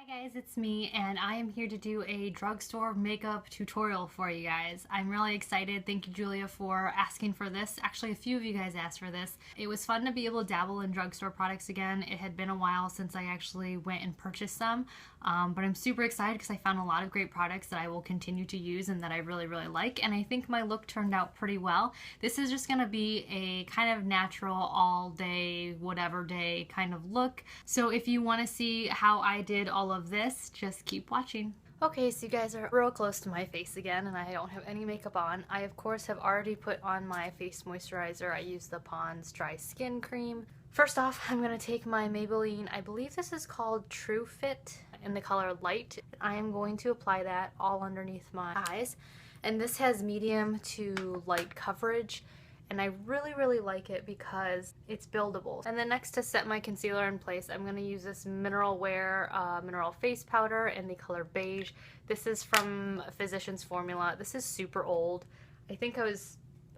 Guys, it's me and I am here to do a drugstore makeup tutorial for you guys. I'm really excited. Thank you, Julia, for asking for this. Actually, a few of you guys asked for this. It was fun to be able to dabble in drugstore products again. It had been a while since I actually went and purchased some, but I'm super excited because I found a lot of great products that I will continue to use and that I really like, and I think my look turned out pretty well. This is just going to be a kind of natural all day, whatever day kind of look. So if you want to see how I did all of this, just keep watching. Okay, so you guys are real close to my face again, and I don't have any makeup on. I, of course, have already put on my face moisturizer. I use the Pond's Dry Skin Cream. First off, I'm going to take my Maybelline, I believe this is called True Fit, in the color Light. I am going to apply that all underneath my eyes, and this has medium to light coverage. And I really like it because it's buildable. And then next, to set my concealer in place, I'm going to use this Mineral Wear Mineral Face Powder in the color Beige. This is from Physicians Formula. This is super old. I think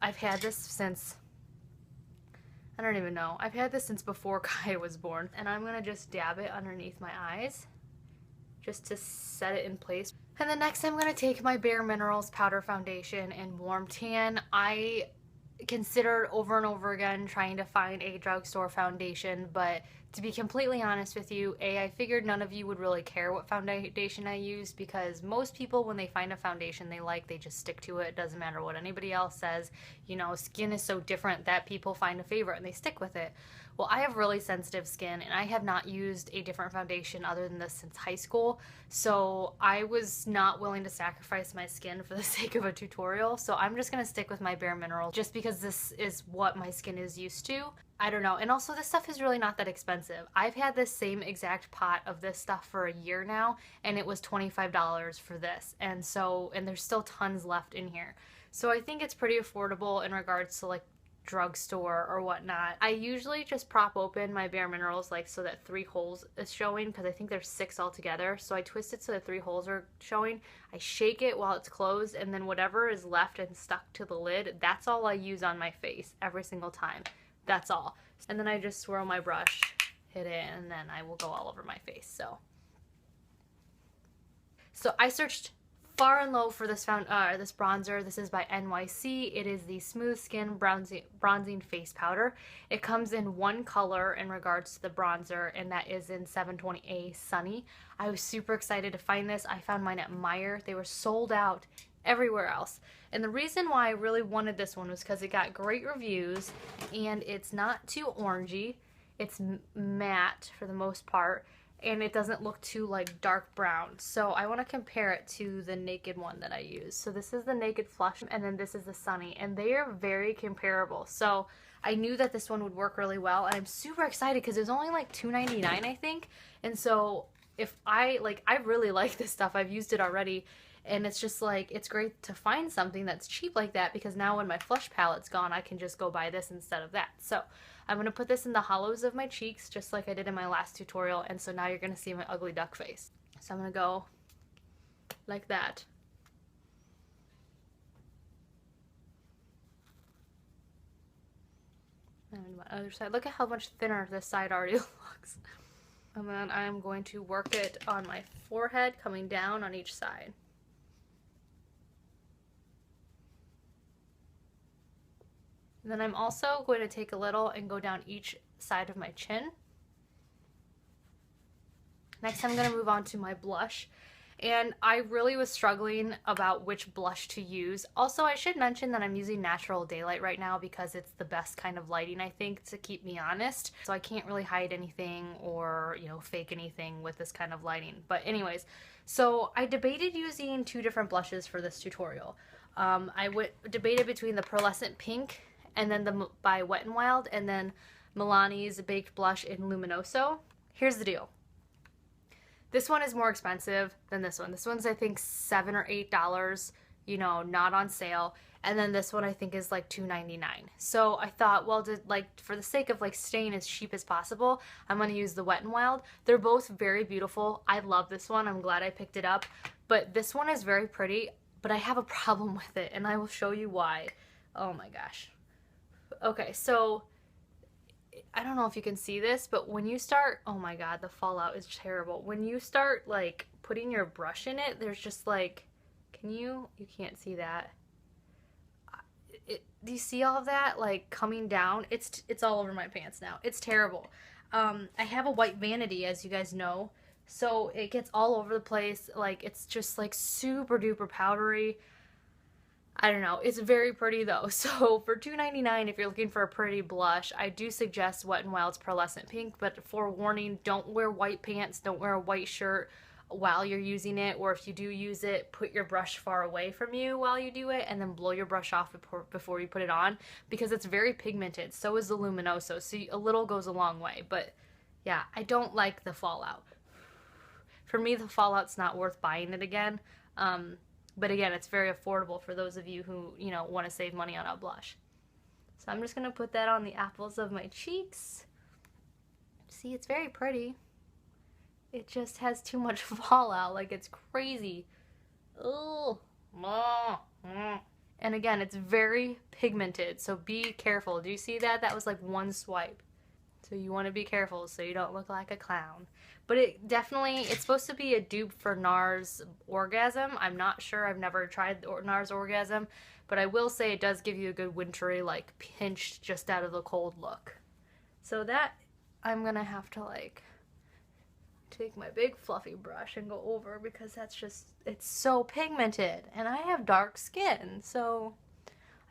I've had this since, I don't even know. I've had this since before Kai was born. And I'm going to just dab it underneath my eyes just to set it in place. And then next, I'm going to take my Bare Minerals Powder Foundation in Warm Tan. I considered over and over again trying to find a drugstore foundation, but to be completely honest with you, I figured none of you would really care what foundation I used, because most people, when they find a foundation they like, they just stick to it. It doesn't matter what anybody else says. You know, skin is so different that people find a favorite and they stick with it. Well, I have really sensitive skin, and I have not used a different foundation other than this since high school, so I was not willing to sacrifice my skin for the sake of a tutorial, so I'm just going to stick with my Bare Minerals just because this is what my skin is used to. I don't know, and also this stuff is really not that expensive. I've had this same exact pot of this stuff for a year now, and it was $25 for this, and there's still tons left in here. So I think it's pretty affordable in regards to like drugstore or whatnot. I usually just prop open my Bare Minerals like so that 3 holes is showing, because I think there's 6 altogether. So I twist it so that 3 holes are showing. I shake it while it's closed, and then whatever is left and stuck to the lid, that's all I use on my face every single time. That's all. And then I just swirl my brush, hit it, and then I will go all over my face. So I searched far and low for this bronzer. This is by NYC. It is the Smooth Skin Bronzing Face Powder. It comes in one color in regards to the bronzer, and that is in 720A Sunny. I was super excited to find this. I found mine at Meijer. They were sold out everywhere else. And the reason why I really wanted this one was because it got great reviews, and it's not too orangey. It's matte for the most part, and it doesn't look too like dark brown. So I want to compare it to the Naked one that I use. So this is the Naked Flush, and then this is the Sunny, and they are very comparable. So I knew that this one would work really well, and I'm super excited because it was only like $2.99, I think. And so I really like this stuff. I've used it already, and it's just like, it's great to find something that's cheap like that, because now when my Flush palette's gone, I can just go buy this instead of that. So I'm going to put this in the hollows of my cheeks, just like I did in my last tutorial, and so now you're going to see my ugly duck face. So I'm going to go like that. And my other side. Look at how much thinner this side already looks. And then I'm going to work it on my forehead, coming down on each side. And then I'm also going to take a little and go down each side of my chin. Next, I'm going to move on to my blush. And I really was struggling about which blush to use. Also, I should mention that I'm using Natural Daylight right now because it's the best kind of lighting, I think, to keep me honest. So I can't really hide anything or, you know, fake anything with this kind of lighting. But anyways, so I debated using 2 different blushes for this tutorial. I debated between the Pearlescent Pink and then by Wet n Wild, and then Milani's Baked Blush in Luminoso. Here's the deal. This one is more expensive than this one. This one's, I think, $7 or $8, you know, not on sale. And then this one I think is like $2.99. So I thought, well, for the sake of like staying as cheap as possible, I'm going to use the Wet n Wild. They're both very beautiful. I love this one. I'm glad I picked it up. But this one is very pretty, but I have a problem with it, and I will show you why. Oh my gosh. Okay, so I don't know if you can see this, but when you start, oh my god, the fallout is terrible. When you start like putting your brush in it, there's just like, you can't see that. Do you see all of that like coming down? It's all over my pants now. It's terrible. I have a white vanity, as you guys know, so it gets all over the place. Like, it's just like super duper powdery. I don't know. It's very pretty though. So for $2.99, if you're looking for a pretty blush, I do suggest Wet n Wild's Pearlescent Pink, but forewarning, don't wear white pants, don't wear a white shirt while you're using it, or if you do use it, put your brush far away from you while you do it, and then blow your brush off before you put it on, because it's very pigmented. So is the Luminoso, so a little goes a long way. But yeah, I don't like the fallout. For me, the fallout's not worth buying it again. But again, it's very affordable for those of you who, you know, want to save money on a blush. So I'm just going to put that on the apples of my cheeks. See, it's very pretty. It just has too much fallout, like it's crazy. Oh, and again, it's very pigmented, so be careful. Do you see that? That was like one swipe. So you want to be careful so you don't look like a clown. But it definitely, it's supposed to be a dupe for NARS Orgasm. I'm not sure. I've never tried NARS Orgasm, but I will say it does give you a good wintry, like pinched just out of the cold look. So that I'm gonna have to like take my big fluffy brush and go over, because that's just, it's so pigmented and I have dark skin, so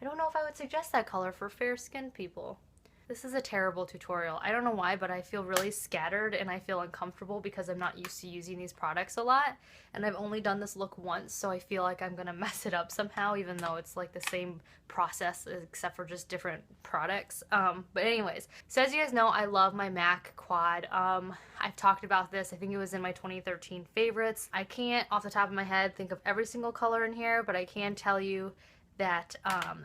I don't know if I would suggest that color for fair skinned people. This is a terrible tutorial. I don't know why, but I feel really scattered and I feel uncomfortable because I'm not used to using these products a lot, and I've only done this look once, so I feel like I'm gonna mess it up somehow, even though it's like the same process except for just different products. But anyways, so as you guys know, I love my MAC quad. I've talked about this. I think it was in my 2013 favorites. I can't off the top of my head think of every single color in here, but I can tell you that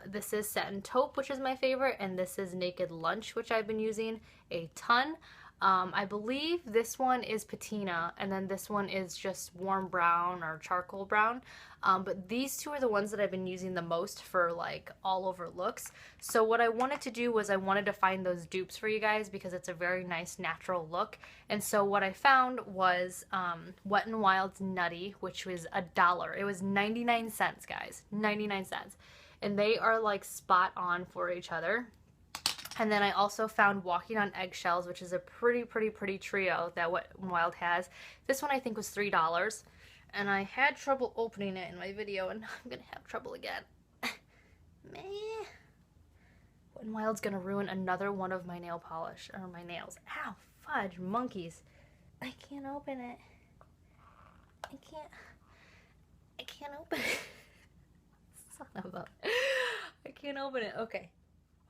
this is Satin Taupe, which is my favorite, and this is Naked Lunch, which I've been using a ton. I believe this one is Patina, and then this one is just warm brown or charcoal brown. But these two are the ones that I've been using the most for like all over looks. So what I wanted to do was I wanted to find those dupes for you guys, because it's a very nice natural look. And so what I found was Wet n Wild's Nutty, which was $1. It was 99 cents, guys, 99 cents. And they are like spot on for each other. And then I also found Walking on Eggshells, which is a pretty trio that Wet n Wild has. This one I think was $3. And I had trouble opening it in my video, and I'm gonna have trouble again. Meh. Wet n Wild's gonna ruin another one of my nail polish, or my nails. Ow, fudge, monkeys. I can't open it. I can't open it. Son of a... I can't open it. Okay.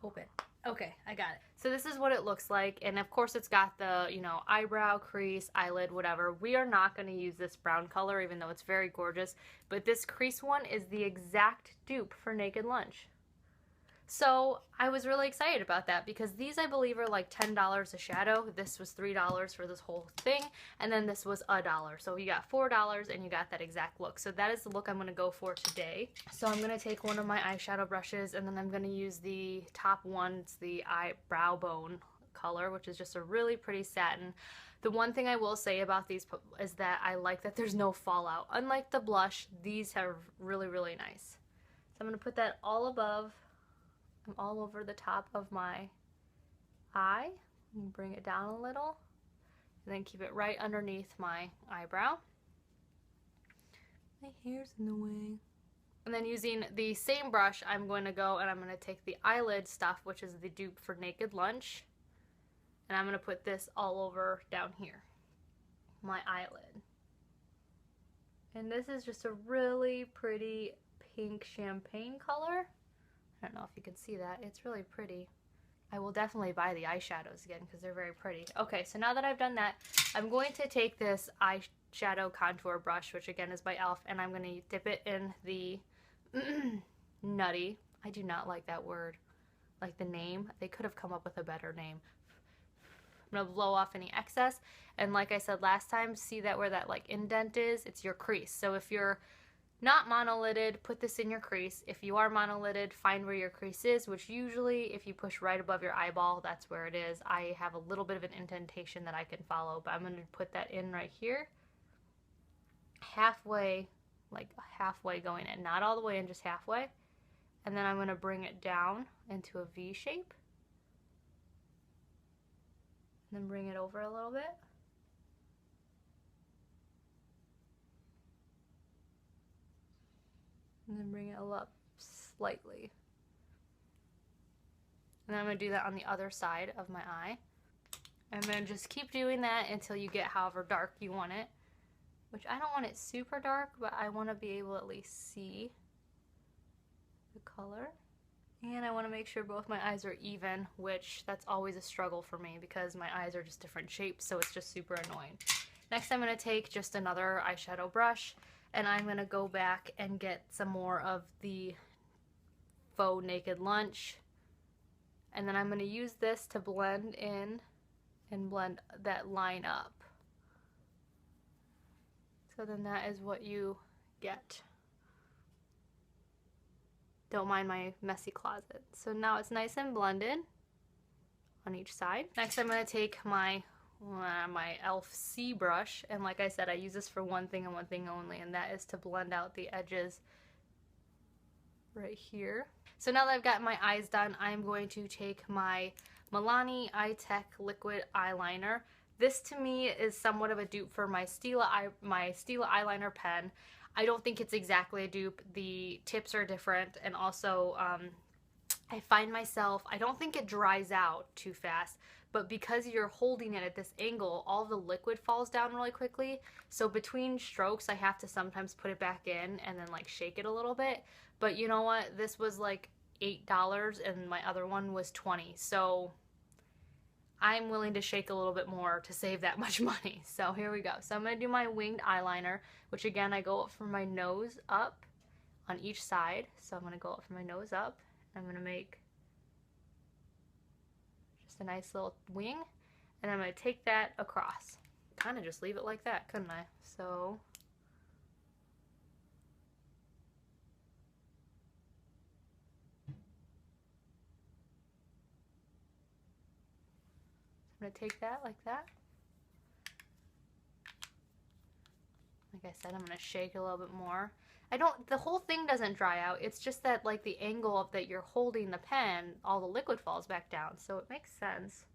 Open. Okay, I got it. So this is what it looks like, and of course it's got the, you know, eyebrow, crease, eyelid, whatever. We are not going to use this brown color, even though it's very gorgeous, but this crease one is the exact dupe for Naked Lunch. So I was really excited about that, because these I believe are like $10 a shadow. This was $3 for this whole thing, and then this was $1. So you got $4 and you got that exact look. So that is the look I'm going to go for today. So I'm going to take one of my eyeshadow brushes, and then I'm going to use the top one. It's the Eyebrow Bone color, which is just a really pretty satin. The one thing I will say about these is that I like that there's no fallout. Unlike the blush, these are really nice. So I'm going to put that all above, all over the top of my eye, and bring it down a little, and then keep it right underneath my eyebrow. My hair's in the way. And then using the same brush, I'm going to go and I'm going to take the eyelid stuff, which is the dupe for Naked Lunch, and I'm going to put this all over down here, my eyelid. And this is just a really pretty pink champagne color. I don't know if you can see that. It's really pretty. I will definitely buy the eyeshadows again because they're very pretty. Okay, so now that I've done that, I'm going to take this eyeshadow contour brush, which again is by e.l.f., and I'm going to dip it in the Nutty. I do not like that word. Like the name. They could have come up with a better name. I'm going to blow off any excess. And like I said last time, see that where that like indent is? It's your crease. So if you're not monolidded, put this in your crease. If you are monolidded, find where your crease is, which usually if you push right above your eyeball, that's where it is. I have a little bit of an indentation that I can follow, but I'm going to put that in right here. Halfway, like halfway going in. Not all the way in, just halfway. And then I'm going to bring it down into a V shape. And then bring it over a little bit. And then bring it up slightly. And then I'm going to do that on the other side of my eye. I'm going to just keep doing that until you get however dark you want it. Which I don't want it super dark, but I want to be able to at least see the color. And I want to make sure both my eyes are even, which that's always a struggle for me because my eyes are just different shapes, so it's just super annoying. Next I'm going to take just another eyeshadow brush, and I'm going to go back and get some more of the Faux Naked Lunch. And then I'm going to use this to blend in and blend that line up. So then that is what you get. Don't mind my messy closet. So now it's nice and blended on each side. Next I'm going to take my e.l.f. C brush, and like I said, I use this for one thing and one thing only, and that is to blend out the edges right here. So now that I've got my eyes done, I'm going to take my Milani Eye-Tech Liquid Eyeliner. This to me is somewhat of a dupe for my Stila eyeliner pen. I don't think it's exactly a dupe. The tips are different, and also I find myself, I don't think it dries out too fast, but because you're holding it at this angle, all the liquid falls down really quickly. So between strokes, I have to sometimes put it back in and then like shake it a little bit. But you know what? This was like $8 and my other one was $20. So I'm willing to shake a little bit more to save that much money. So here we go. So I'm going to do my winged eyeliner, which again, I go up from my nose up on each side. So I'm going to go up from my nose up. I'm going to make just a nice little wing, and I'm going to take that across. Kind of just leave it like that, couldn't I? So I'm going to take that like that. Like I said, I'm going to shake a little bit more. The whole thing doesn't dry out. It's just that like the angle of that you're holding the pen, all the liquid falls back down. So it makes sense.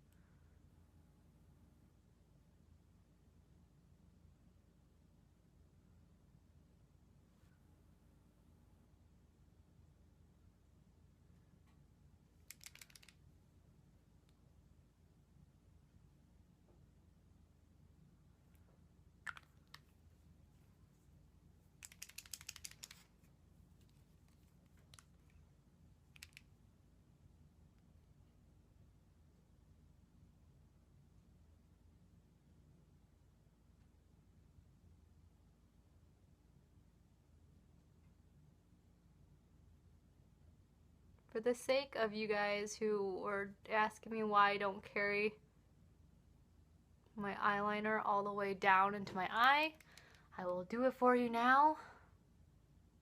For the sake of you guys who were asking me why I don't carry my eyeliner all the way down into my eye, I will do it for you now.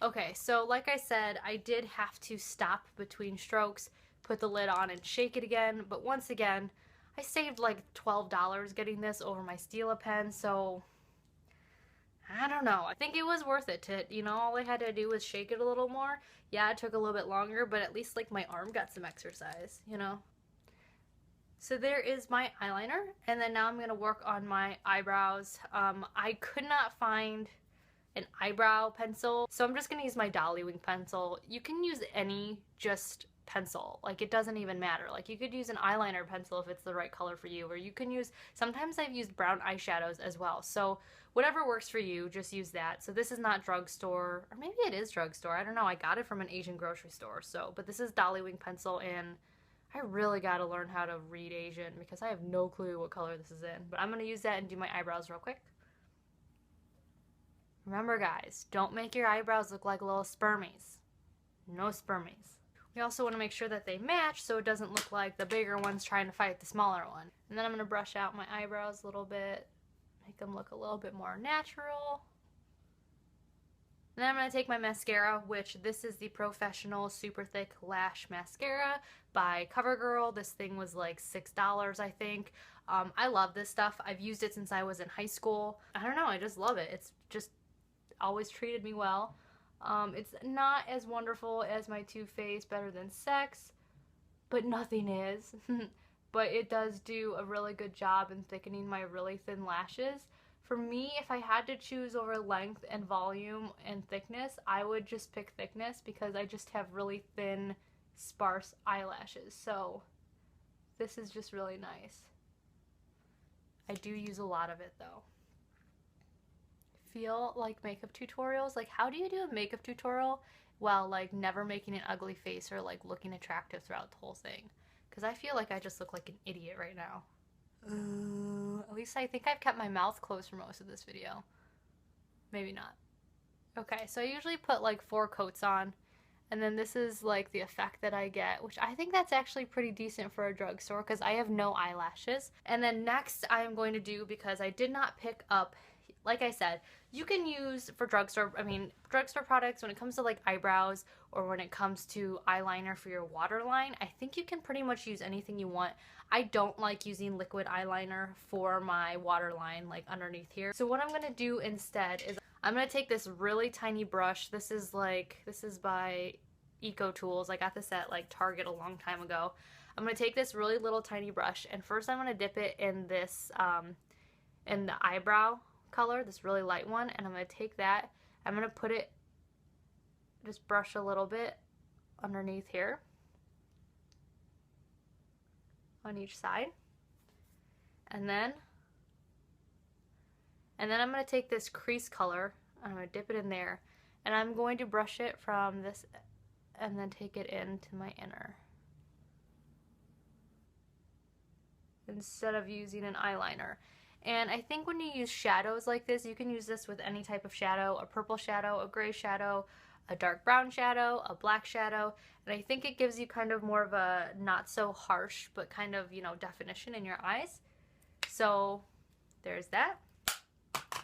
Okay, so like I said, I did have to stop between strokes, put the lid on and shake it again, but once again, I saved like $12 getting this over my Stila pen, so I don't know. I think it was worth it to, you know, all I had to do was shake it a little more. Yeah, it took a little bit longer, but at least like my arm got some exercise, you know? So there is my eyeliner, and then now I'm going to work on my eyebrows. I could not find an eyebrow pencil, so I'm just going to use my Dolly wing pencil. You can use any just pencil, like it doesn't even matter. Like you could use an eyeliner pencil if it's the right color for you, or you can use, sometimes I've used brown eyeshadows as well, so whatever works for you, just use that. So this is not Drugstore, or maybe it is Drugstore, I don't know, I got it from an Asian grocery store, so, but this is Dolly wing pencil, and I really got to learn how to read Asian because I have no clue what color this is in, but I'm going to use that and do my eyebrows real quick. Remember guys, don't make your eyebrows look like little spermies. No spermies. We also want to make sure that they match so it doesn't look like the bigger one's trying to fight the smaller one. And then I'm going to brush out my eyebrows a little bit, make them look a little bit more natural. And then I'm going to take my mascara, which this is the Professional Super Thick Lash Mascara by Covergirl. This thing was like $6, I think. I love this stuff. I've used it since I was in high school. I don't know, I just love it. It's just always treated me well. It's not as wonderful as my Too Faced Better Than Sex, but nothing is. But it does do a really good job in thickening my really thin lashes. For me, if I had to choose over length and volume and thickness, I would just pick thickness because I just have really thin, sparse eyelashes. So this is just really nice. I do use a lot of it though. Feel like makeup tutorials? Like, how do you do a makeup tutorial while like never making an ugly face or like looking attractive throughout the whole thing? Because I feel like I just look like an idiot right now. At least I think I've kept my mouth closed for most of this video. Maybe not. Okay, so I usually put like 4 coats on, and then this is like the effect that I get, which I think that's actually pretty decent for a drugstore because I have no eyelashes. And then next I am going to do, because I did not pick up, like I said, you can use for drugstore, drugstore products when it comes to like eyebrows or when it comes to eyeliner for your waterline, I think you can pretty much use anything you want. I don't like using liquid eyeliner for my waterline, like underneath here. So what I'm going to do instead is I'm going to take this really tiny brush. This is by Eco Tools. I got this at like Target a long time ago. I'm going to take this really little tiny brush, and first I'm going to dip it in this, in the eyebrow color, this really light one, and I'm going to take that, I'm going to put it, just brush a little bit underneath here on each side, and then I'm going to take this crease color, I'm going to dip it in there, and I'm going to brush it from this and then take it into my inner instead of using an eyeliner. And I think when you use shadows like this, you can use this with any type of shadow, a purple shadow, a gray shadow, a dark brown shadow, a black shadow, and I think it gives you kind of more of a not so harsh, but kind of, you know, definition in your eyes. So there's that.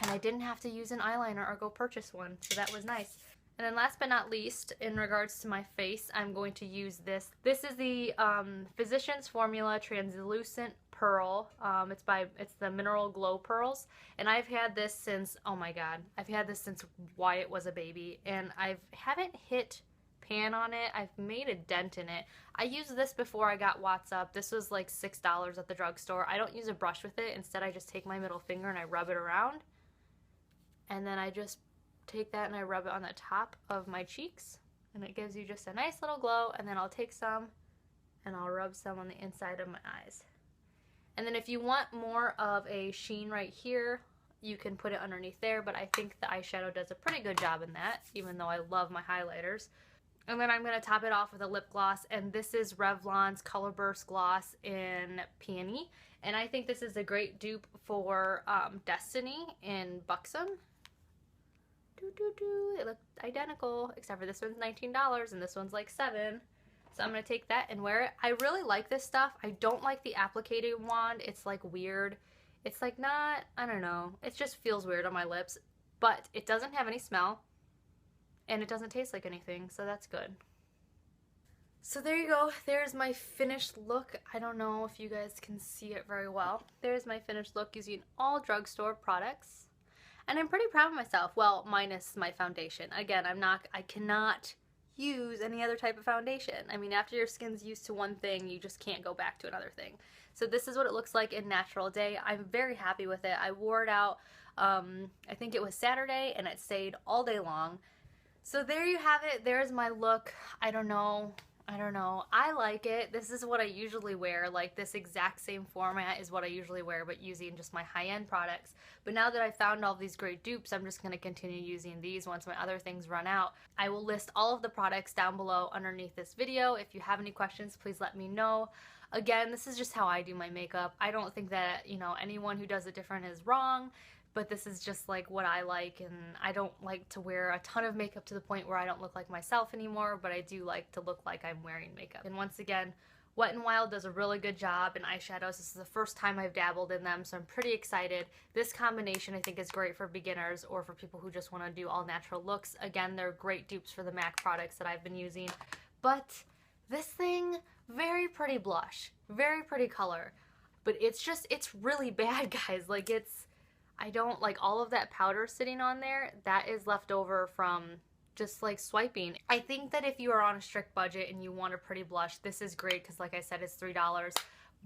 And I didn't have to use an eyeliner or go purchase one, so that was nice. And then last but not least, in regards to my face, I'm going to use this. This is the Physicians Formula Translucent Pearl. It's the Mineral Glow Pearls. And I've had this since, oh my god, I've had this since Wyatt was a baby. And I haven't hit pan on it. I've made a dent in it. I used this before I got What's Up. This was like $6 at the drugstore. I don't use a brush with it. Instead, I just take my middle finger and I rub it around. And then I just take that and I rub it on the top of my cheeks, and it gives you just a nice little glow. And then I'll take some and I'll rub some on the inside of my eyes. And then if you want more of a sheen right here, you can put it underneath there, but I think the eyeshadow does a pretty good job in that, even though I love my highlighters. And then I'm going to top it off with a lip gloss, and this is Revlon's Colorburst Gloss in Peony. And I think this is a great dupe for Destiny in Buxom. They look identical, except for this one's $19 and this one's like $7. So I'm going to take that and wear it. I really like this stuff. I don't like the applicating wand. It's like weird. It's like not, I don't know. It just feels weird on my lips. But it doesn't have any smell. And it doesn't taste like anything. So that's good. So there you go. There's my finished look. I don't know if you guys can see it very well. There's my finished look using all drugstore products. And I'm pretty proud of myself. Well, minus my foundation. Again, I cannot use any other type of foundation. I mean, after your skin's used to one thing, you just can't go back to another thing. So this is what it looks like in natural day. I'm very happy with it. I wore it out, I think it was Saturday, and it stayed all day long. So there you have it. There's my look. I don't know. I like it. This is what I usually wear. Like, this exact same format is what I usually wear, but using just my high-end products. But now that I've found all these great dupes, I'm just going to continue using these once my other things run out. I will list all of the products down below underneath this video. If you have any questions, please let me know. Again, this is just how I do my makeup. I don't think that, you know, anyone who does it different is wrong. But this is just like what I like, and I don't like to wear a ton of makeup to the point where I don't look like myself anymore, but I do like to look like I'm wearing makeup. And once again, Wet n Wild does a really good job in eyeshadows. This is the first time I've dabbled in them, so I'm pretty excited. This combination I think is great for beginners or for people who just want to do all natural looks. Again, they're great dupes for the MAC products that I've been using. But this thing, very pretty blush, very pretty color. But it's really bad, guys. Like, I don't like all of that powder sitting on there. That is left over from just like swiping. I think that if you are on a strict budget and you want a pretty blush, this is great because like I said, it's $3.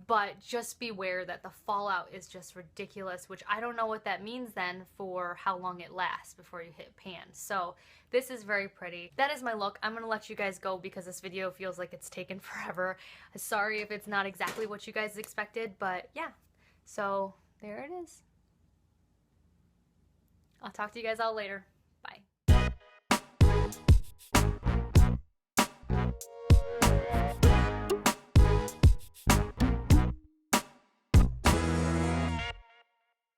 But just beware that the fallout is just ridiculous, which I don't know what that means then for how long it lasts before you hit pan. So this is very pretty. That is my look. I'm gonna let you guys go because this video feels like it's taken forever. Sorry if it's not exactly what you guys expected, but yeah. So there it is. I'll talk to you guys all later.